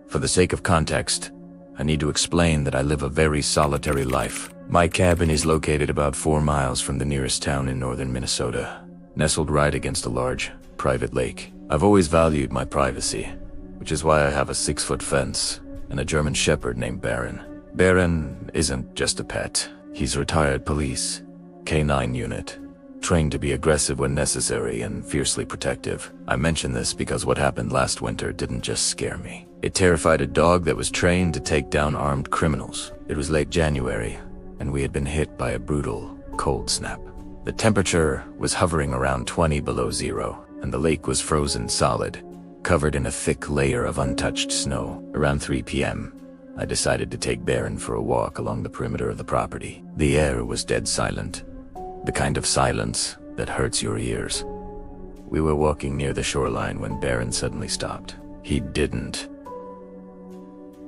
For the sake of context, I need to explain that I live a very solitary life. My cabin is located about 4 miles from the nearest town in northern Minnesota, nestled right against a large, private lake. I've always valued my privacy, which is why I have a 6-foot fence and a German Shepherd named Baron. Baron isn't just a pet. He's retired police, K9 unit, trained to be aggressive when necessary and fiercely protective. I mention this because what happened last winter didn't just scare me. It terrified a dog that was trained to take down armed criminals. It was late January, and we had been hit by a brutal cold snap. The temperature was hovering around 20 below zero, and the lake was frozen solid, covered in a thick layer of untouched snow. Around 3 p.m., I decided to take Baron for a walk along the perimeter of the property. The air was dead silent, the kind of silence that hurts your ears. We were walking near the shoreline when Baron suddenly stopped. He didn't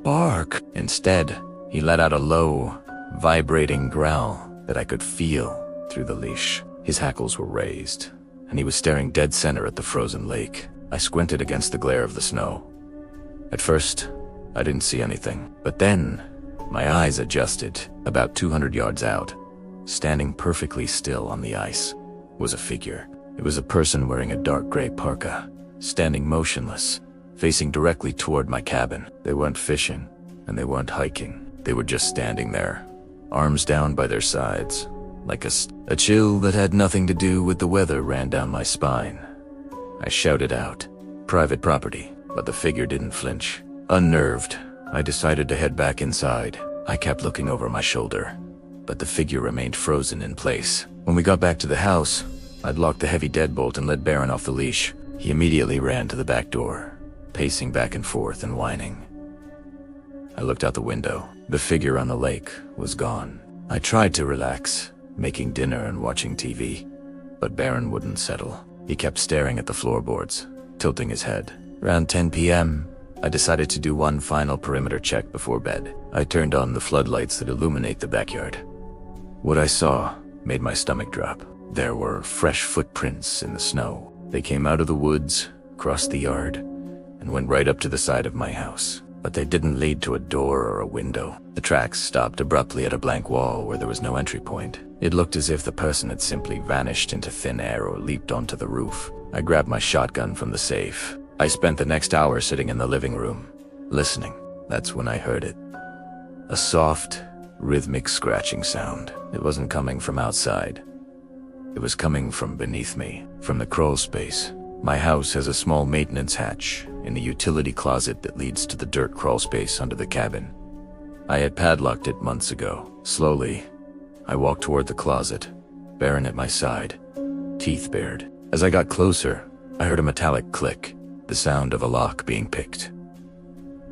bark. Instead, he let out a low, vibrating growl that I could feel through the leash. His hackles were raised, and he was staring dead center at the frozen lake. I squinted against the glare of the snow. At first, I didn't see anything, but then my eyes adjusted. About 200 yards out, standing perfectly still on the ice, was a figure. It was a person wearing a dark gray parka, standing motionless, facing directly toward my cabin. They weren't fishing, and they weren't hiking. They were just standing there, arms down by their sides, like a chill that had nothing to do with the weather ran down my spine. I shouted out, "Private property," but the figure didn't flinch. Unnerved, I decided to head back inside. I kept looking over my shoulder, but the figure remained frozen in place. When we got back to the house, I'd locked the heavy deadbolt and let Baron off the leash. He immediately ran to the back door, pacing back and forth and whining. I looked out the window. The figure on the lake was gone. I tried to relax, making dinner and watching TV, but Baron wouldn't settle. He kept staring at the floorboards, tilting his head. Around 10 p.m., I decided to do one final perimeter check before bed. I turned on the floodlights that illuminate the backyard. What I saw made my stomach drop. There were fresh footprints in the snow. They came out of the woods, crossed the yard, and went right up to the side of my house. But they didn't lead to a door or a window. The tracks stopped abruptly at a blank wall where there was no entry point. It looked as if the person had simply vanished into thin air or leaped onto the roof. I grabbed my shotgun from the safe. I spent the next hour sitting in the living room, listening. That's when I heard it. A soft, rhythmic scratching sound. It wasn't coming from outside. It was coming from beneath me, from the crawl space. My house has a small maintenance hatch in the utility closet that leads to the dirt crawl space under the cabin. I had padlocked it months ago. Slowly, I walked toward the closet, Baron at my side, teeth bared. As I got closer, I heard a metallic click, the sound of a lock being picked.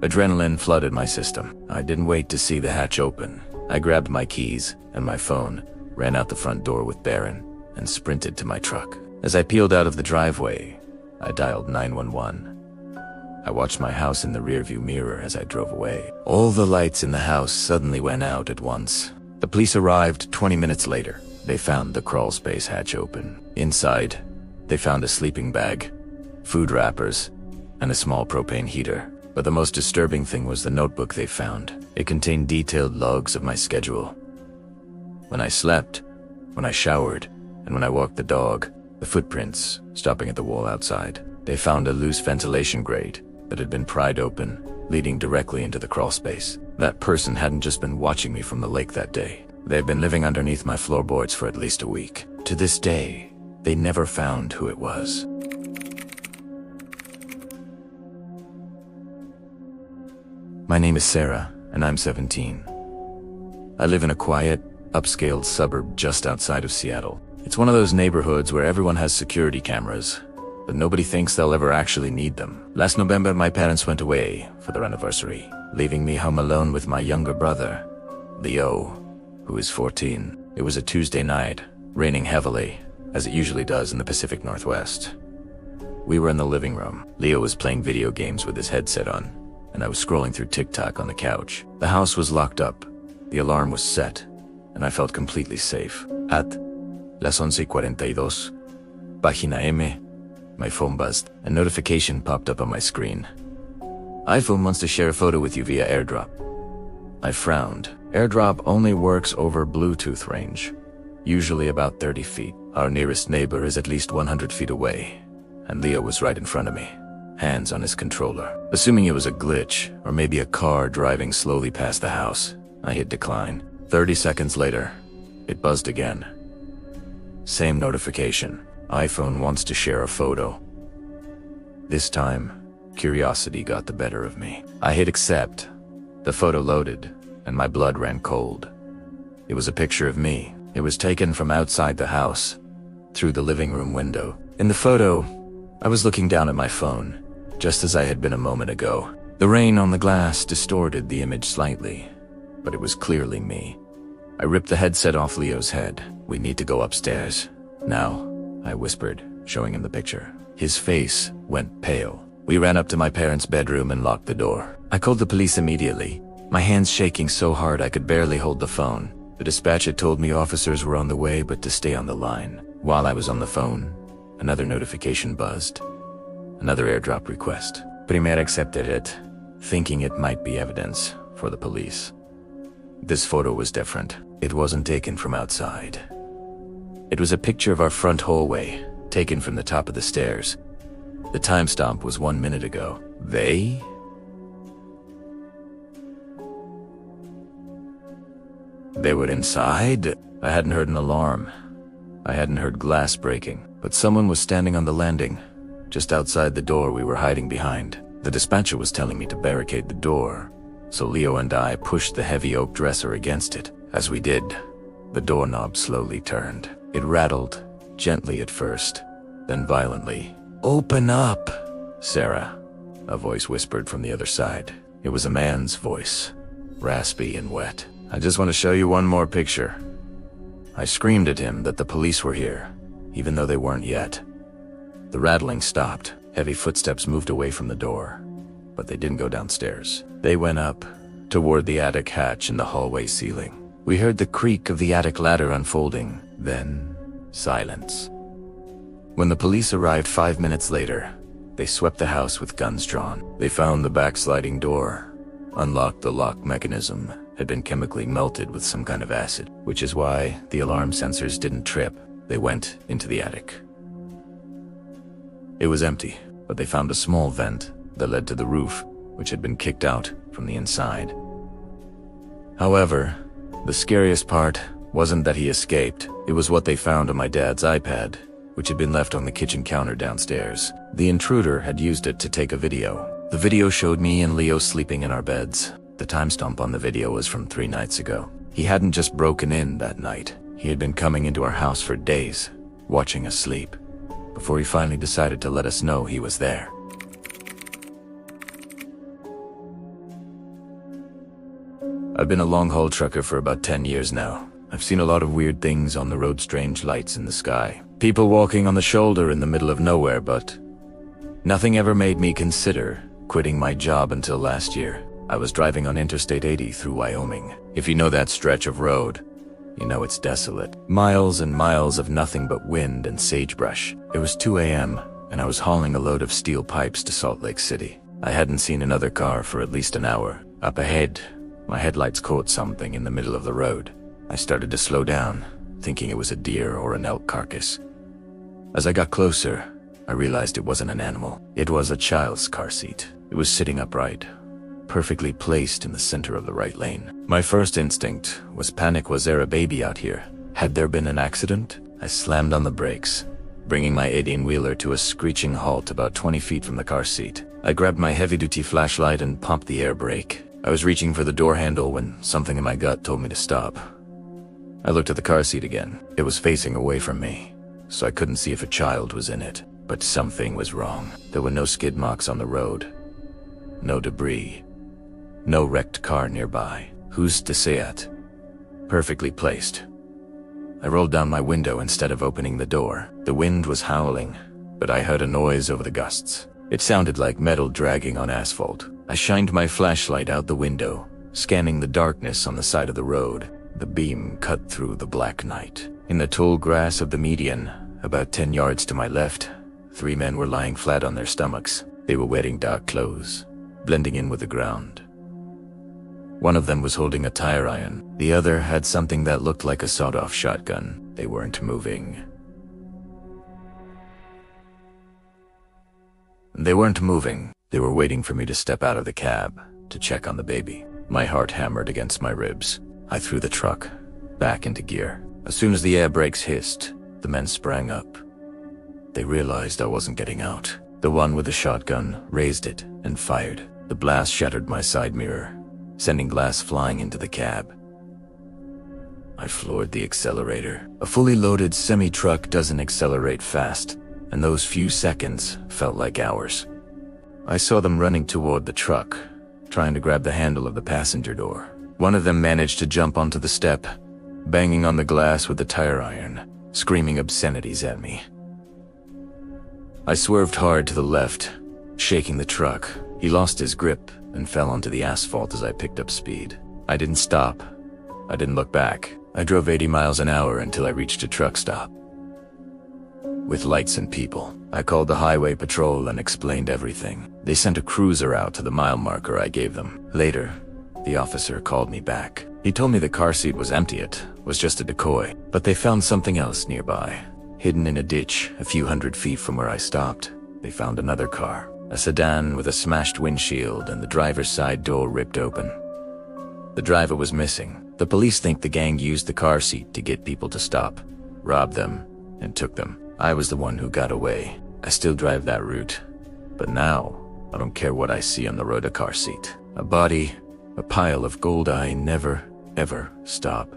Adrenaline flooded my system. I didn't wait to see the hatch open. I grabbed my keys and my phone, ran out the front door with Baron, and sprinted to my truck. As I peeled out of the driveway, I dialed 911. I watched my house in the rearview mirror as I drove away. All the lights in the house suddenly went out at once. The police arrived 20 minutes later. They found the crawl space hatch open. Inside, they found a sleeping bag, food wrappers, and a small propane heater. But the most disturbing thing was the notebook they found. It contained detailed logs of my schedule. When I slept, when I showered, and when I walked the dog, the footprints stopping at the wall outside. They found a loose ventilation grate that had been pried open, leading directly into the crawl space. That person hadn't just been watching me from the lake that day. They had been living underneath my floorboards for at least a week. To this day, they never found who it was. My name is Sarah, and I'm 17. I live in a quiet, upscale suburb just outside of Seattle. It's one of those neighborhoods where everyone has security cameras, but nobody thinks they'll ever actually need them. Last November, my parents went away for their anniversary, leaving me home alone with my younger brother, Leo, who is 14. It was a Tuesday night, raining heavily, as it usually does in the Pacific Northwest. We were in the living room. Leo was playing video games with his headset on, and I was scrolling through TikTok on the couch. The house was locked up, the alarm was set, and I felt completely safe. At las 11:42, página M, my phone buzzed. A notification popped up on my screen. iPhone wants to share a photo with you via AirDrop. I frowned. AirDrop only works over Bluetooth range, usually about 30 feet. Our nearest neighbor is at least 100 feet away, and Leo was right in front of me, hands on his controller. Assuming it was a glitch, or maybe a car driving slowly past the house, I hit decline. 30 seconds later, it buzzed again. Same notification. iPhone wants to share a photo. This time, curiosity got the better of me. I hit accept. The photo loaded, and my blood ran cold. It was a picture of me. It was taken from outside the house, through the living room window. In the photo, I was looking down at my phone, just as I had been a moment ago. The rain on the glass distorted the image slightly, but it was clearly me. I ripped the headset off Leo's head. "We need to go upstairs. Now," I whispered, showing him the picture. His face went pale. We ran up to my parents' bedroom and locked the door. I called the police immediately, my hands shaking so hard I could barely hold the phone. The dispatcher told me officers were on the way, but to stay on the line. While I was on the phone, another notification buzzed. Another AirDrop request. Primer accepted it, thinking it might be evidence for the police. This photo was different. It wasn't taken from outside. It was a picture of our front hallway, taken from the top of the stairs. The timestamp was 1 minute ago. They were inside? I hadn't heard an alarm. I hadn't heard glass breaking, but someone was standing on the landing, just outside the door we were hiding behind. The dispatcher was telling me to barricade the door, so Leo and I pushed the heavy oak dresser against it. As we did, the doorknob slowly turned. It rattled, gently at first, then violently. "Open up, Sarah," a voice whispered from the other side. It was a man's voice, raspy and wet. "I just want to show you one more picture." I screamed at him that the police were here, even though they weren't yet. The rattling stopped. Heavy footsteps moved away from the door, but they didn't go downstairs. They went up, toward the attic hatch in the hallway ceiling. We heard the creak of the attic ladder unfolding, then silence. When the police arrived 5 minutes later, they swept the house with guns drawn. They found the back sliding door, unlocked the lock mechanism, had been chemically melted with some kind of acid, which is why the alarm sensors didn't trip. They went into the attic. It was empty, but they found a small vent that led to the roof, which had been kicked out from the inside. However, the scariest part wasn't that he escaped. It was what they found on my dad's iPad, which had been left on the kitchen counter downstairs. The intruder had used it to take a video. The video showed me and Leo sleeping in our beds. The timestamp on the video was from 3 nights ago. He hadn't just broken in that night. He had been coming into our house for days, watching us sleep, before he finally decided to let us know he was there. I've been a long-haul trucker for about 10 years now. I've seen a lot of weird things on the road, strange lights in the sky, people walking on the shoulder in the middle of nowhere, but nothing ever made me consider quitting my job until last year. I was driving on Interstate 80 through Wyoming. If you know that stretch of road, you know it's desolate. Miles and miles of nothing but wind and sagebrush. It was 2 a.m., and I was hauling a load of steel pipes to Salt Lake City. I hadn't seen another car for at least an hour. Up ahead, my headlights caught something in the middle of the road. I started to slow down, thinking it was a deer or an elk carcass. As I got closer, I realized it wasn't an animal. It was a child's car seat. It was sitting upright, perfectly placed in the center of the right lane. My first instinct was panic. Was there a baby out here? Had there been an accident? I slammed on the brakes, bringing my 18-wheeler to a screeching halt about 20 feet from the car seat. I grabbed my heavy-duty flashlight and pumped the air brake. I was reaching for the door handle when something in my gut told me to stop. I looked at the car seat again. It was facing away from me, so I couldn't see if a child was in it. But something was wrong. There were no skid marks on the road, no debris, no wrecked car nearby. Who's to say it? Perfectly placed. I rolled down my window instead of opening the door. The wind was howling, but I heard a noise over the gusts. It sounded like metal dragging on asphalt. I shined my flashlight out the window, scanning the darkness on the side of the road. The beam cut through the black night. In the tall grass of the median, about 10 yards to my left, 3 men were lying flat on their stomachs. They were wearing dark clothes, blending in with the ground. One of them was holding a tire iron. The other had something that looked like a sawed-off shotgun. They weren't moving. They were waiting for me to step out of the cab to check on the baby. My heart hammered against my ribs. I threw the truck back into gear. As soon as the air brakes hissed, the men sprang up. They realized I wasn't getting out. The one with the shotgun raised it and fired. The blast shattered my side mirror, sending glass flying into the cab. I floored the accelerator. A fully loaded semi-truck doesn't accelerate fast, and those few seconds felt like hours. I saw them running toward the truck, trying to grab the handle of the passenger door. One of them managed to jump onto the step, banging on the glass with the tire iron, screaming obscenities at me. I swerved hard to the left, shaking the truck. He lost his grip and fell onto the asphalt as I picked up speed. I didn't stop. I didn't look back. I drove 80 miles an hour until I reached a truck stop with lights and people. I called the highway patrol and explained everything. They sent a cruiser out to the mile marker I gave them. Later, the officer called me back. He told me the car seat was empty. It was just a decoy, but they found something else nearby. Hidden in a ditch a few hundred feet from where I stopped, they found another car, a sedan with a smashed windshield and the driver's side door ripped open. The driver was missing. The police think the gang used the car seat to get people to stop, robbed them, and took them. I was the one who got away. I still drive that route, but now I don't care what I see on the road. A car seat, a body, a pile of gold. I never, ever stop.